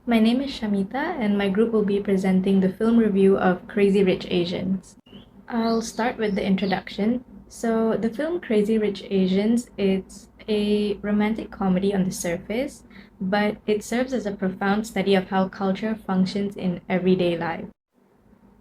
My name is Shamita, and my group will be presenting the film review of Crazy Rich Asians. I'll start with the introduction. So, the film Crazy Rich Asians, it's a romantic comedy on the surface, but it serves as a profound study of how culture functions in everyday life.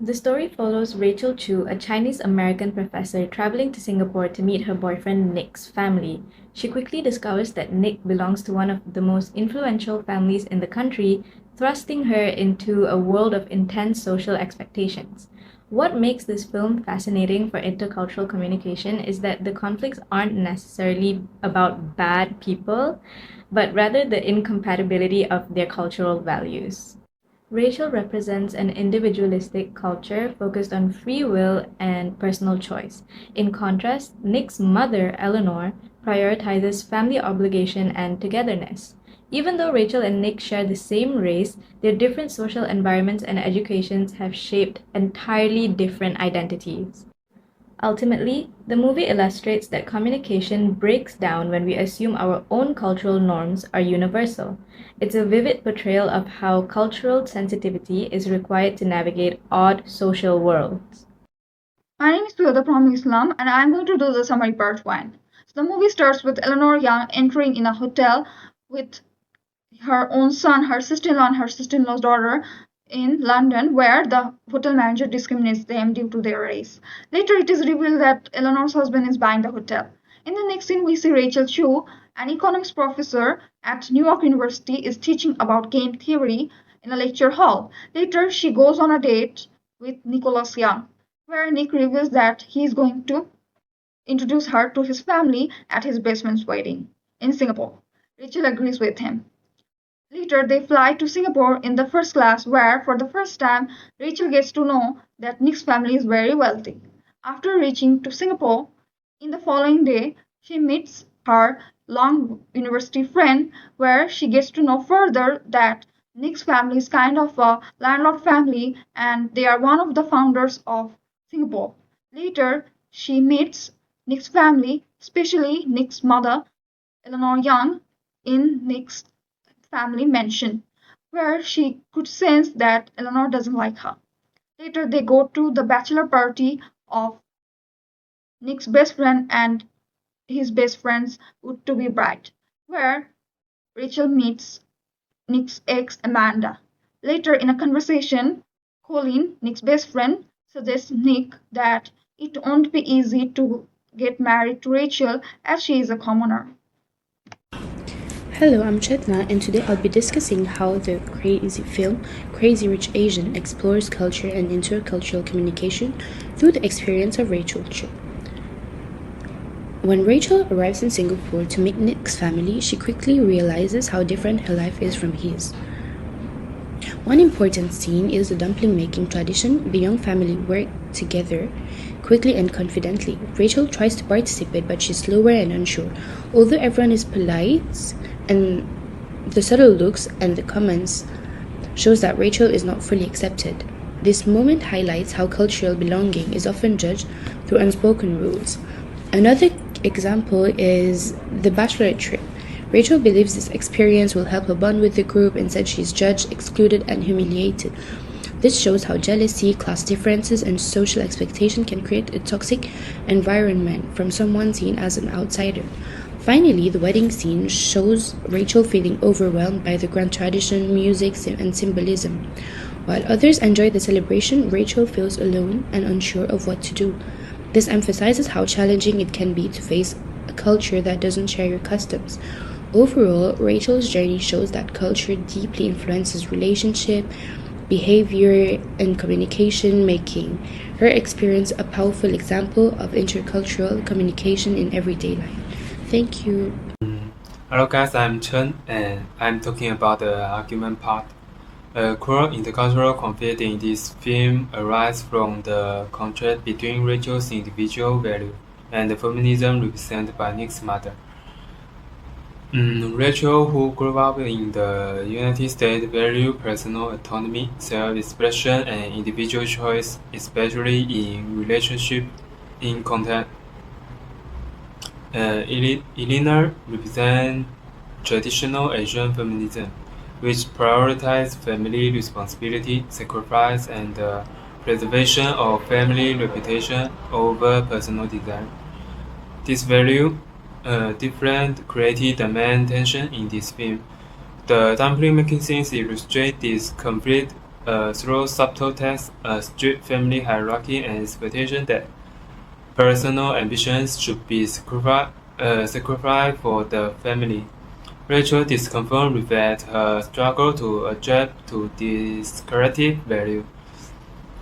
The story follows Rachel Chu, a Chinese American professor traveling to Singapore to meet her boyfriend Nick's family. She quickly discovers that Nick belongs to one of the most influential families in the country, thrusting her into a world of intense social expectations. What makes this film fascinating for intercultural communication is that the conflicts aren't necessarily about bad people, but rather the incompatibility of their cultural values. Rachel represents an individualistic culture focused on free will and personal choice. In contrast, Nick's mother, Eleanor, prioritizes family obligation and togetherness. Even though Rachel and Nick share the same race, their different social environments and educations have shaped entirely different identities. Ultimately, the movie illustrates that communication breaks down when we assume our own cultural norms are universal. It's a vivid portrayal of how cultural sensitivity is required to navigate odd social worlds. My name is Priyoda from Islam, and I am going to do the summary part 1. So the movie starts with Eleanor Young entering in a hotel with her own son, her sister-in-law, and her sister-in-law's daughter in London, where the hotel manager discriminates them due to their race. Later, it is revealed that Eleanor's husband is buying the hotel. In the next scene, we see Rachel Chu, an economics professor at New York University, is teaching about game theory in a lecture hall. Later, she goes on a date with Nicholas Young, where Nick reveals that he is going to introduce her to his family at his best friend's wedding in Singapore. Rachel agrees with him. Later, they fly to Singapore in the first class, where, for the first time, Rachel gets to know that Nick's family is very wealthy. After reaching to Singapore, in the following day, she meets her long university friend, where she gets to know further that Nick's family is kind of a landlord family and they are one of the founders of Singapore. Later, she meets Nick's family, especially Nick's mother, Eleanor Young, in Nick's family mansion, where she could sense that Eleanor doesn't like her. Later, they go to the bachelor party of Nick's best friend and his best friend's would to be bride, where Rachel meets Nick's ex Amanda. Later, in a conversation, Colin, Nick's best friend, suggests Nick that it won't be easy to get married to Rachel as she is a commoner. Hello, I'm Chetna, and today I'll be discussing how the crazy film Crazy Rich Asian explores culture and intercultural communication through the experience of Rachel Chu. When Rachel arrives in Singapore to meet Nick's family, she quickly realizes how different her life is from his. One important scene is the dumpling making tradition. The young family work together quickly and confidently. Rachel tries to participate, but she's slower and unsure. Although everyone is polite, and the subtle looks and the comments shows that Rachel is not fully accepted. This moment highlights how cultural belonging is often judged through unspoken rules. Another example is the bachelorette trip. Rachel believes this experience will help her bond with the group. Instead, she is judged, excluded, and humiliated. This shows how jealousy, class differences, and social expectation can create a toxic environment from someone seen as an outsider. Finally, the wedding scene shows Rachel feeling overwhelmed by the grand tradition, music, and symbolism. While others enjoy the celebration, Rachel feels alone and unsure of what to do. This emphasizes how challenging it can be to face a culture that doesn't share your customs. Overall, Rachel's journey shows that culture deeply influences relationship, behavior, and communication, making her experience a powerful example of intercultural communication in everyday life. Thank you. Hello guys, I'm Chen and I'm talking about the argument part. A core intercultural conflict in this film arises from the contrast between Rachel's individual value and the feminism represented by Nick's mother. Rachel, who grew up in the United States, valued personal autonomy, self-expression, and individual choice, especially in relationship in contact. Elena represents traditional Asian feminism, which prioritize family responsibility, sacrifice, and the preservation of family reputation over personal desire. This value different created the main tension in this film. The dumpling making scenes illustrate this conflict through subtle texts, a strict family hierarchy, and expectation that personal ambitions should be sacrificed for the family. Rachel's discomfort reflects her struggle to adapt to this corrective value.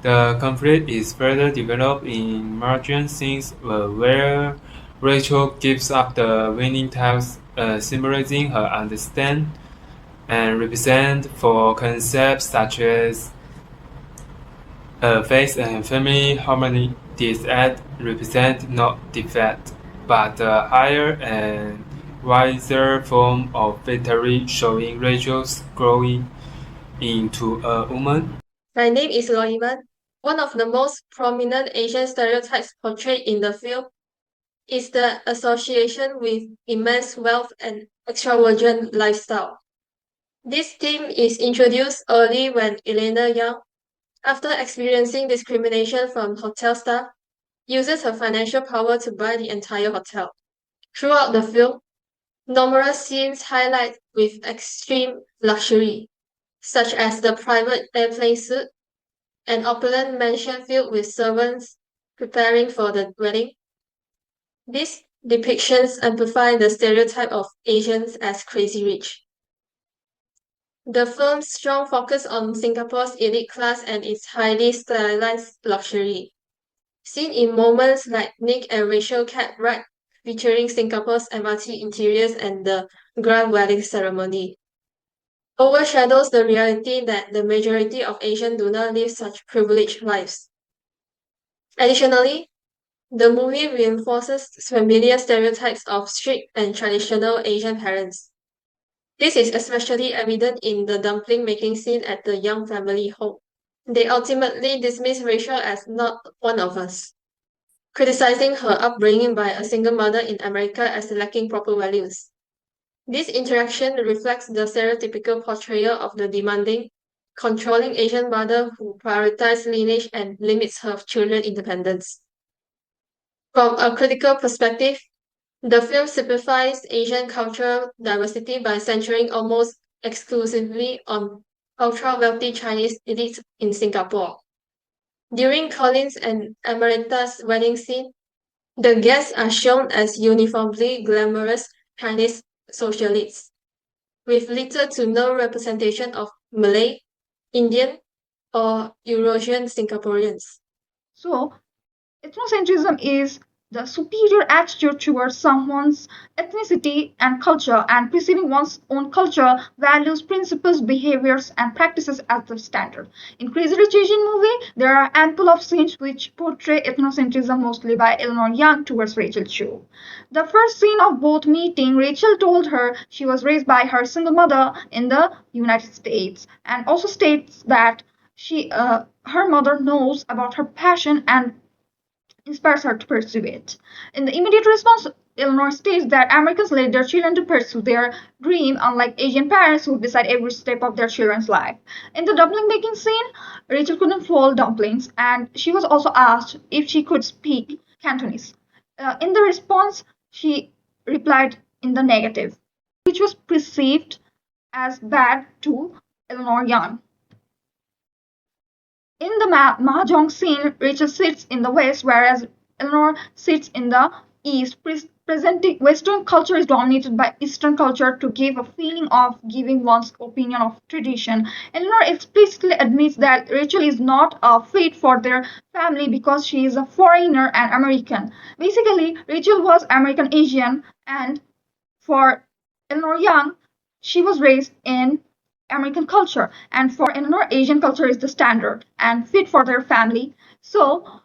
The conflict is further developed in margin scenes where Rachel gives up the winning task, symbolizing her understand and represent for concepts such as faith and family harmony. These acts represent not defeat, but a higher and wiser form of victory, showing Rachel's growing into a woman. My name is Loiman. One of the most prominent Asian stereotypes portrayed in the film is the association with immense wealth and extravagant lifestyle. This theme is introduced early when Elena Young, after experiencing discrimination from hotel staff, uses her financial power to buy the entire hotel. Throughout the film, numerous scenes highlight with extreme luxury, such as the private airplane suite, an opulent mansion filled with servants preparing for the wedding. These depictions amplify the stereotype of Asians as crazy rich. The film's strong focus on Singapore's elite class and its highly stylized luxury, seen in moments like Nick and Rachel cab ride featuring Singapore's MRT interiors and the grand wedding ceremony, overshadows the reality that the majority of Asians do not live such privileged lives. Additionally, the movie reinforces familiar stereotypes of strict and traditional Asian parents. This is especially evident in the dumpling making scene at the Young family home. They ultimately dismiss Rachel as not one of us, criticizing her upbringing by a single mother in America as lacking proper values. This interaction reflects the stereotypical portrayal of the demanding, controlling Asian mother who prioritizes lineage and limits her children's independence. From a critical perspective, the film simplifies Asian cultural diversity by centering almost exclusively on ultra-wealthy Chinese elites in Singapore. During Collins and Amarita's wedding scene, the guests are shown as uniformly glamorous Chinese socialites, with little to no representation of Malay, Indian, or Eurasian Singaporeans. So, ethnocentrism is the superior attitude towards someone's ethnicity and culture and perceiving one's own culture, values, principles, behaviors, and practices as the standard. In Crazy Rich Asian movie, there are ample of scenes which portray ethnocentrism mostly by Eleanor Young towards Rachel Chu. The first scene of both meeting, Rachel told her she was raised by her single mother in the United States and also states that her mother knows about her passion and inspires her to pursue it. In the immediate response, Eleanor states that Americans let their children to pursue their dream, unlike Asian parents who decide every step of their children's life. In the dumpling making scene, Rachel couldn't fold dumplings, and she was also asked if she could speak Cantonese. In the response, she replied in the negative, which was perceived as bad to Eleanor Young. In the mahjong scene, Rachel sits in the west, whereas Eleanor sits in the east, presenting Western culture is dominated by Eastern culture to give a feeling of giving one's opinion of tradition. Eleanor explicitly admits that Rachel is not a fit for their family because she is a foreigner and American. Basically, Rachel was American Asian, and for Eleanor Young, she was raised in American culture, and for Eleanor, Asian culture is the standard and fit for their family. So,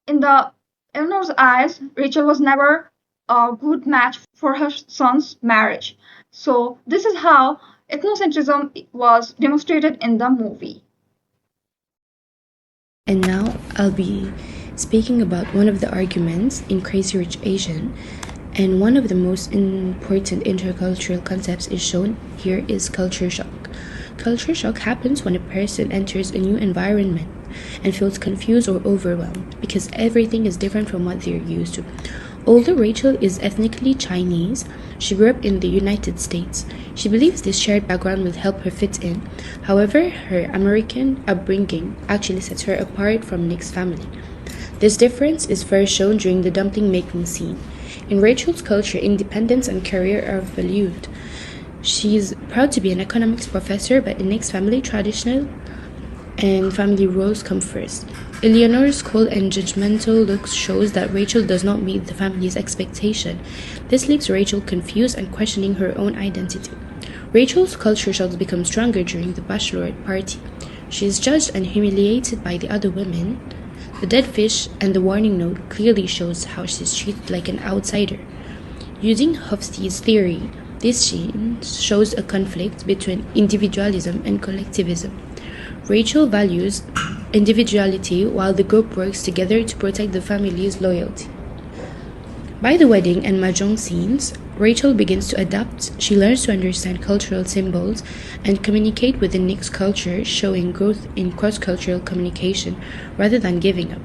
in the Eleanor's eyes, Rachel was never a good match for her son's marriage. So, this is how ethnocentrism was demonstrated in the movie. And now I'll be speaking about one of the arguments in Crazy Rich Asian. And one of the most important intercultural concepts is shown here is culture shock. Culture shock happens when a person enters a new environment and feels confused or overwhelmed because everything is different from what they're used to. Although Rachel is ethnically Chinese, she grew up in the United States. She believes this shared background will help her fit in. However, her American upbringing actually sets her apart from Nick's family. This difference is first shown during the dumpling making scene. In Rachel's culture, independence and career are valued. She's proud to be an economics professor, but in Nick's family, traditional and family roles come first. Eleanor's cold and judgmental look shows that Rachel does not meet the family's expectation. This leaves Rachel confused and questioning her own identity. Rachel's culture shocks become stronger during the bachelorette party. She is judged and humiliated by the other women. The dead fish and the warning note clearly shows how she's treated like an outsider. Using Hofstede's theory, this scene shows a conflict between individualism and collectivism. Rachel values individuality while the group works together to protect the family's loyalty. By the wedding and mahjong scenes, Rachel begins to adapt. She learns to understand cultural symbols and communicate within Nick's culture, showing growth in cross-cultural communication rather than giving up.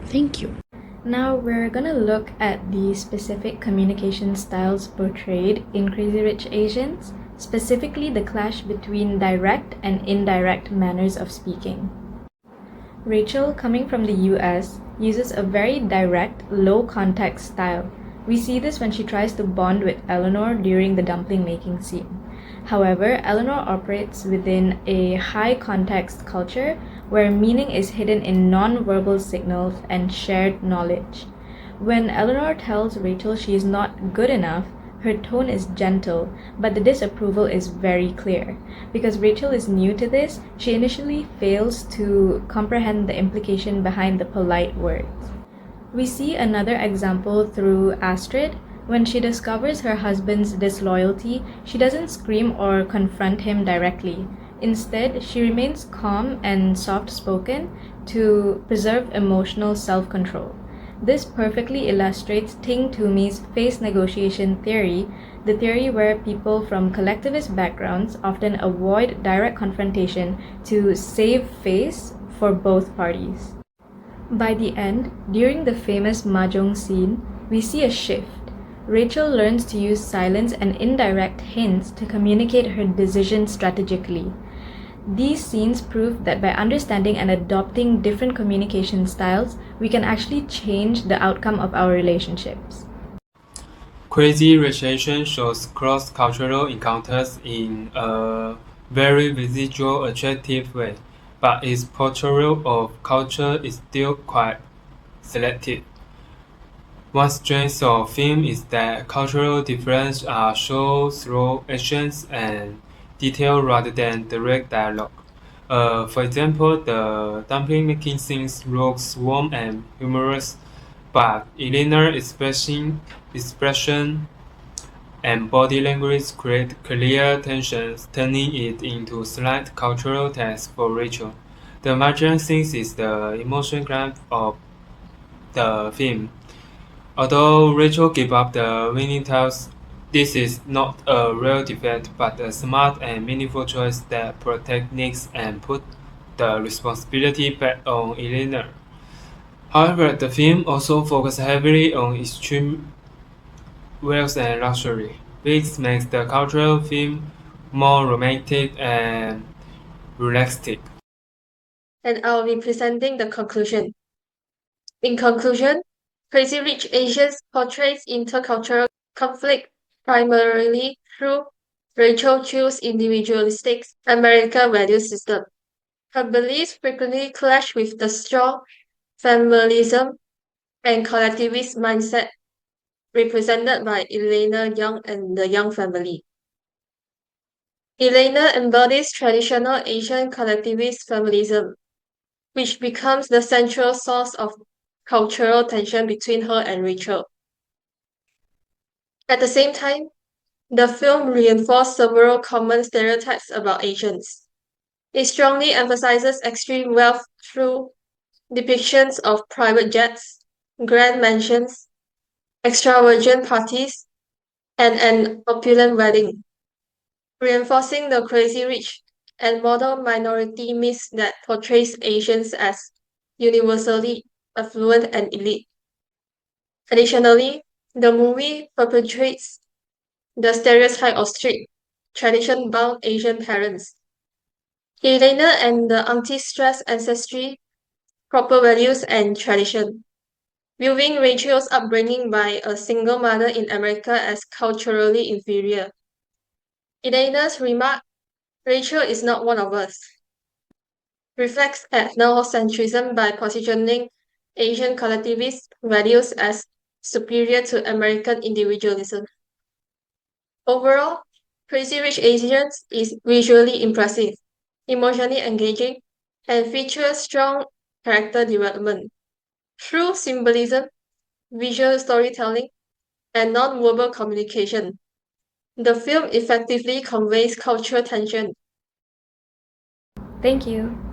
Thank you. Now we're gonna look at the specific communication styles portrayed in Crazy Rich Asians, specifically the clash between direct and indirect manners of speaking. Rachel, coming from the US, uses a very direct, low-context style. We see this when she tries to bond with Eleanor during the dumpling making scene. However, Eleanor operates within a high-context culture where meaning is hidden in non-verbal signals and shared knowledge. When Eleanor tells Rachel she is not good enough, her tone is gentle, but the disapproval is very clear. Because Rachel is new to this, she initially fails to comprehend the implication behind the polite words. We see another example through Astrid. When she discovers her husband's disloyalty, she doesn't scream or confront him directly. Instead, she remains calm and soft-spoken to preserve emotional self-control. This perfectly illustrates Ting Toomey's face negotiation theory, the theory where people from collectivist backgrounds often avoid direct confrontation to save face for both parties. By the end, during the famous mahjong scene, we see a shift. Rachel learns to use silence and indirect hints to communicate her decision strategically. These scenes prove that by understanding and adopting different communication styles, we can actually change the outcome of our relationships. Crazy Rich Asians shows cross-cultural encounters in a very visual, attractive way, but its portrayal of culture is still quite selective. One strength of film is that cultural differences are shown through actions and detail rather than direct dialogue. For example, the dumpling making scenes looks warm and humorous, but Eleanor's expression and body language create clear tensions, turning it into slight cultural test for Rachel. The mahjong scene is the emotion climb of the film. Although Rachel gave up the winning toss, this is not a real defeat, but a smart and meaningful choice that protects Nick and put the responsibility back on Eleanor. However, the film also focuses heavily on extreme wealth and luxury, which makes the cultural film more romantic and realistic. And I'll be presenting the conclusion. In conclusion, Crazy Rich Asians portrays intercultural conflict primarily through Rachel Chu's individualistic American value system. Her beliefs frequently clash with the strong familism and collectivist mindset represented by Elena Young and the Young family. Elena embodies traditional Asian collectivist familism, which becomes the central source of cultural tension between her and Rachel. At the same time, the film reinforced several common stereotypes about Asians. It strongly emphasizes extreme wealth through depictions of private jets, grand mansions, extravagant parties, and an opulent wedding, reinforcing the Crazy Rich and model minority myths that portrays Asians as universally affluent and elite. Additionally, the movie perpetuates the stereotype of strict, tradition-bound Asian parents. Elena and the auntie stress ancestry, proper values, and tradition, viewing Rachel's upbringing by a single mother in America as culturally inferior. Elena's remark, Rachel is not one of us, reflects ethnocentrism by positioning Asian collectivist values as superior to American individualism. Overall, Crazy Rich Asians is visually impressive, emotionally engaging, and features strong character development. Through symbolism, visual storytelling, and non-verbal communication, the film effectively conveys cultural tension. Thank you.